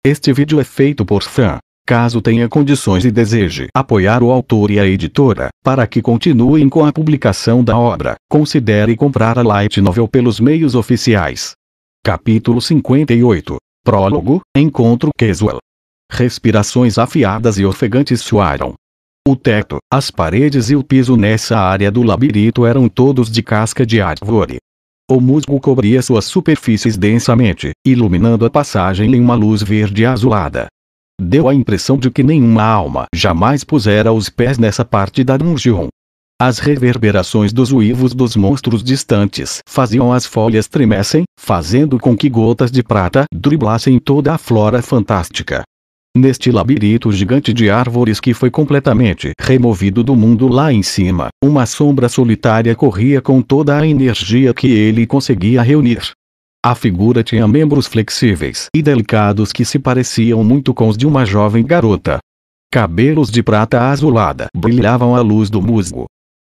Este vídeo é feito por fã. Caso tenha condições e deseje apoiar o autor e a editora, para que continuem com a publicação da obra, considere comprar a Light Novel pelos meios oficiais. Capítulo 58. Prólogo, Encontro Casual. Respirações afiadas e ofegantes soaram. O teto, as paredes e o piso nessa área do labirinto eram todos de casca de árvore. O musgo cobria suas superfícies densamente, iluminando a passagem em uma luz verde azulada. Deu a impressão de que nenhuma alma jamais pusera os pés nessa parte da dungeon. As reverberações dos uivos dos monstros distantes faziam as folhas tremessem, fazendo com que gotas de prata driblassem toda a flora fantástica. Neste labirinto gigante de árvores que foi completamente removido do mundo lá em cima, uma sombra solitária corria com toda a energia que ele conseguia reunir. A figura tinha membros flexíveis e delicados que se pareciam muito com os de uma jovem garota. Cabelos de prata azulada brilhavam à luz do musgo.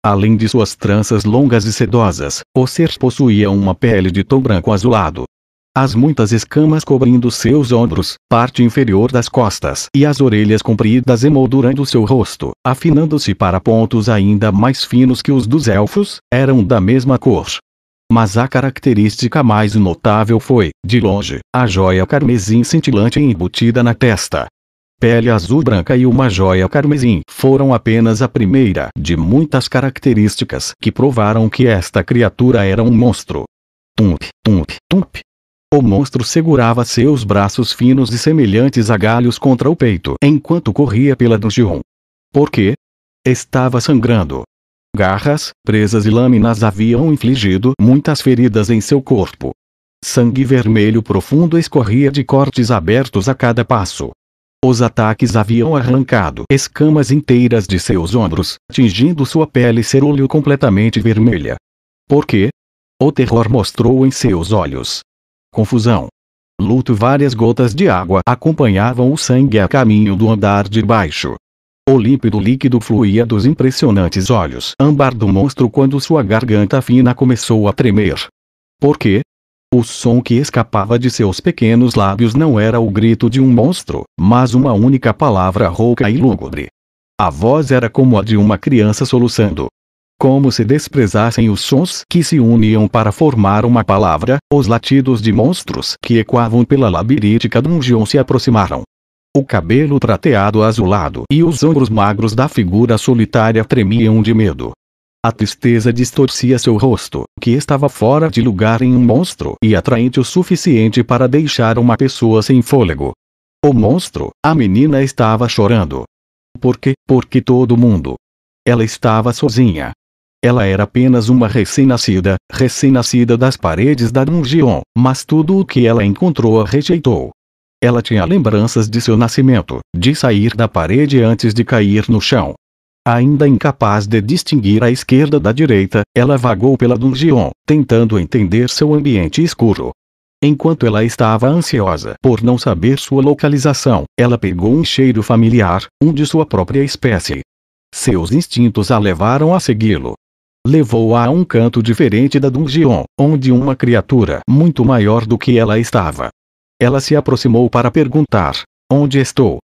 Além de suas tranças longas e sedosas, o ser possuía uma pele de tom branco azulado. As muitas escamas cobrindo seus ombros, parte inferior das costas e as orelhas compridas emoldurando seu rosto, afinando-se para pontos ainda mais finos que os dos elfos, eram da mesma cor. Mas a característica mais notável foi, de longe, a joia carmesim cintilante embutida na testa. Pele azul branca e uma joia carmesim foram apenas a primeira de muitas características que provaram que esta criatura era um monstro. Tump, tump, tump. O monstro segurava seus braços finos e semelhantes a galhos contra o peito enquanto corria pela dungeon. Por quê? Estava sangrando. Garras, presas e lâminas haviam infligido muitas feridas em seu corpo. Sangue vermelho profundo escorria de cortes abertos a cada passo. Os ataques haviam arrancado escamas inteiras de seus ombros, tingindo sua pele cerúleo completamente vermelha. Por quê? O terror mostrou em seus olhos. Confusão. Luto. Várias gotas de água acompanhavam o sangue a caminho do andar de baixo. O límpido líquido fluía dos impressionantes olhos âmbar do monstro quando sua garganta fina começou a tremer. Por quê? O som que escapava de seus pequenos lábios não era o grito de um monstro, mas uma única palavra rouca e lúgubre. A voz era como a de uma criança soluçando. Como se desprezassem os sons que se uniam para formar uma palavra, os latidos de monstros que ecoavam pela labiríntica dungeon se aproximaram. O cabelo prateado azulado e os ombros magros da figura solitária tremiam de medo. A tristeza distorcia seu rosto, que estava fora de lugar em um monstro e atraente o suficiente para deixar uma pessoa sem fôlego. O monstro, a menina estava chorando. Por quê? Porque todo mundo. Ela estava sozinha. Ela era apenas uma recém-nascida das paredes da dungeon, mas tudo o que ela encontrou a rejeitou. Ela tinha lembranças de seu nascimento, de sair da parede antes de cair no chão. Ainda incapaz de distinguir a esquerda da direita, ela vagou pela dungeon, tentando entender seu ambiente escuro. Enquanto ela estava ansiosa por não saber sua localização, ela pegou um cheiro familiar, um de sua própria espécie. Seus instintos a levaram a segui-lo. Levou-a a um canto diferente da dungeon, onde uma criatura muito maior do que ela estava. Ela se aproximou para perguntar: onde estou?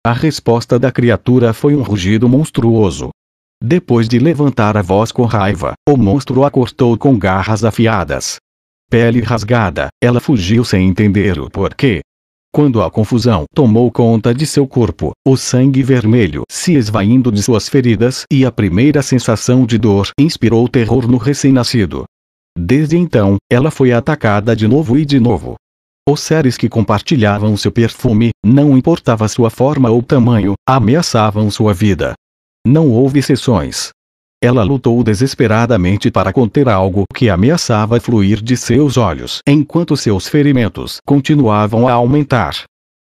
A resposta da criatura foi um rugido monstruoso. Depois de levantar a voz com raiva, o monstro a cortou com garras afiadas. Pele rasgada, ela fugiu sem entender o porquê. Quando a confusão tomou conta de seu corpo, o sangue vermelho se esvaindo de suas feridas e a primeira sensação de dor inspirou terror no recém-nascido. Desde então, ela foi atacada de novo e de novo. Os seres que compartilhavam seu perfume, não importava sua forma ou tamanho, ameaçavam sua vida. Não houve exceções. Ela lutou desesperadamente para conter algo que ameaçava fluir de seus olhos, enquanto seus ferimentos continuavam a aumentar.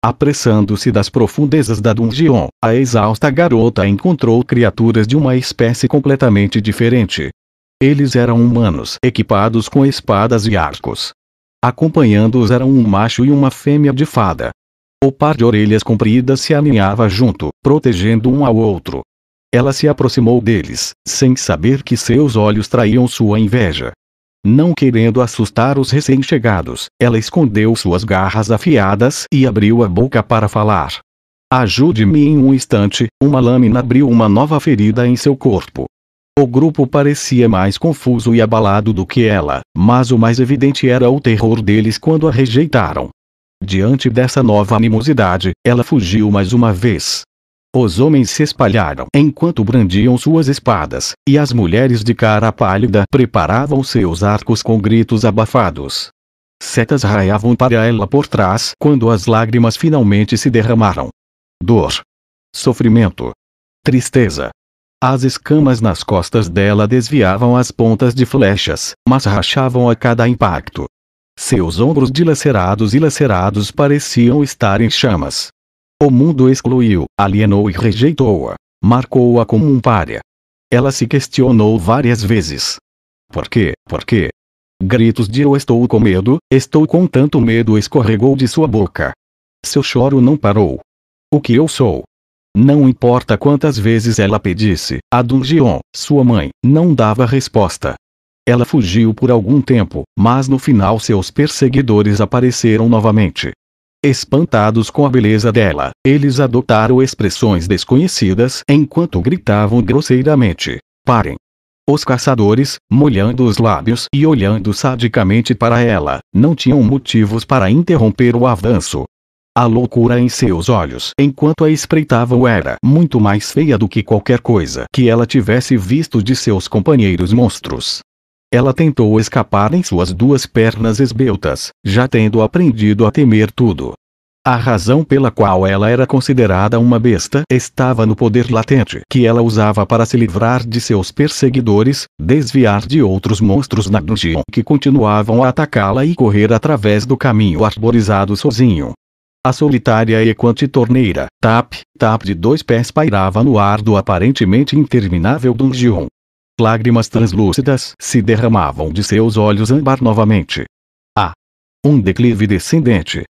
Apressando-se das profundezas da dungeon, a exausta garota encontrou criaturas de uma espécie completamente diferente. Eles eram humanos equipados com espadas e arcos. Acompanhando-os eram um macho e uma fêmea de fada. O par de orelhas compridas se alinhava junto, protegendo um ao outro. Ela se aproximou deles, sem saber que seus olhos traíam sua inveja. Não querendo assustar os recém-chegados, ela escondeu suas garras afiadas e abriu a boca para falar. Ajude-me em um instante, uma lâmina abriu uma nova ferida em seu corpo. O grupo parecia mais confuso e abalado do que ela, mas o mais evidente era o terror deles quando a rejeitaram. Diante dessa nova animosidade, ela fugiu mais uma vez. Os homens se espalharam enquanto brandiam suas espadas, e as mulheres de cara pálida preparavam seus arcos com gritos abafados. Setas raiavam para ela por trás quando as lágrimas finalmente se derramaram. Dor. Sofrimento. Tristeza. As escamas nas costas dela desviavam as pontas de flechas, mas rachavam a cada impacto. Seus ombros dilacerados e lacerados pareciam estar em chamas. O mundo excluiu, alienou e rejeitou-a. Marcou-a como um pária. Ela se questionou várias vezes. Por quê? Por quê? Gritos de "eu estou com medo, estou com tanto medo" escorregou de sua boca. Seu choro não parou. O que eu sou? Não importa quantas vezes ela pedisse, a Dungeon, sua mãe, não dava resposta. Ela fugiu por algum tempo, mas no final seus perseguidores apareceram novamente. Espantados com a beleza dela, eles adotaram expressões desconhecidas enquanto gritavam grosseiramente: "Parem!" Os caçadores, molhando os lábios e olhando sadicamente para ela, não tinham motivos para interromper o avanço. A loucura em seus olhos enquanto a espreitavam era muito mais feia do que qualquer coisa que ela tivesse visto de seus companheiros monstros. Ela tentou escapar em suas duas pernas esbeltas, já tendo aprendido a temer tudo. A razão pela qual ela era considerada uma besta estava no poder latente que ela usava para se livrar de seus perseguidores, desviar de outros monstros na dungeon que continuavam a atacá-la e correr através do caminho arborizado sozinho. A solitária e equante torneira, tap, tap de 2 pés pairava no ar do aparentemente interminável dungeon. Lágrimas translúcidas se derramavam de seus olhos âmbar novamente. Um declive descendente.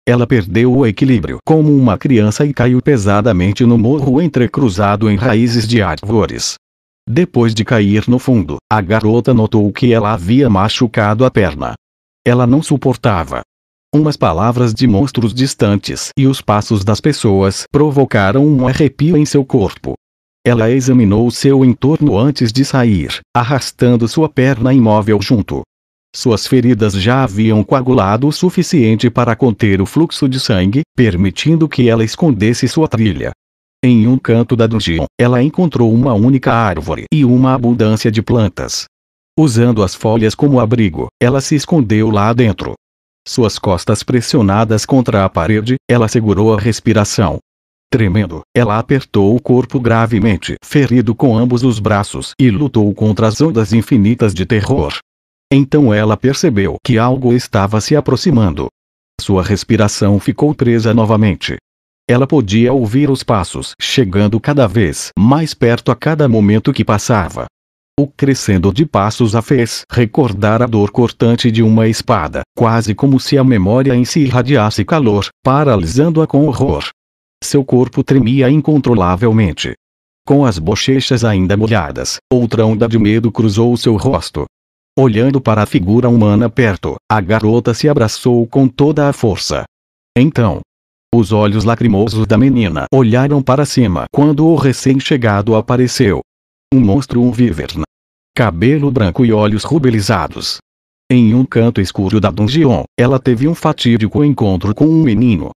Ela perdeu o equilíbrio como uma criança e caiu pesadamente no morro entrecruzado em raízes de árvores. Depois de cair no fundo, a garota notou que ela havia machucado a perna. Ela não suportava. Umas palavras de monstros distantes e os passos das pessoas provocaram um arrepio em seu corpo. Ela examinou seu entorno antes de sair, arrastando sua perna imóvel junto. Suas feridas já haviam coagulado o suficiente para conter o fluxo de sangue, permitindo que ela escondesse sua trilha. Em um canto da dungeon, ela encontrou uma única árvore e uma abundância de plantas. Usando as folhas como abrigo, ela se escondeu lá dentro. Suas costas pressionadas contra a parede, ela segurou a respiração. Tremendo, ela apertou o corpo gravemente ferido com ambos os braços e lutou contra as ondas infinitas de terror. Então ela percebeu que algo estava se aproximando. Sua respiração ficou presa novamente. Ela podia ouvir os passos chegando cada vez mais perto a cada momento que passava. O crescendo de passos a fez recordar a dor cortante de uma espada, quase como se a memória em si irradiasse calor, paralisando-a com horror. Seu corpo tremia incontrolavelmente. Com as bochechas ainda molhadas, outra onda de medo cruzou seu rosto. Olhando para a figura humana perto, a garota se abraçou com toda a força. Então, os olhos lacrimosos da menina olharam para cima quando o recém-chegado apareceu. Um monstro, um wyvern. Cabelo branco e olhos ruborizados. Em um canto escuro da dungeon, ela teve um fatídico encontro com um menino.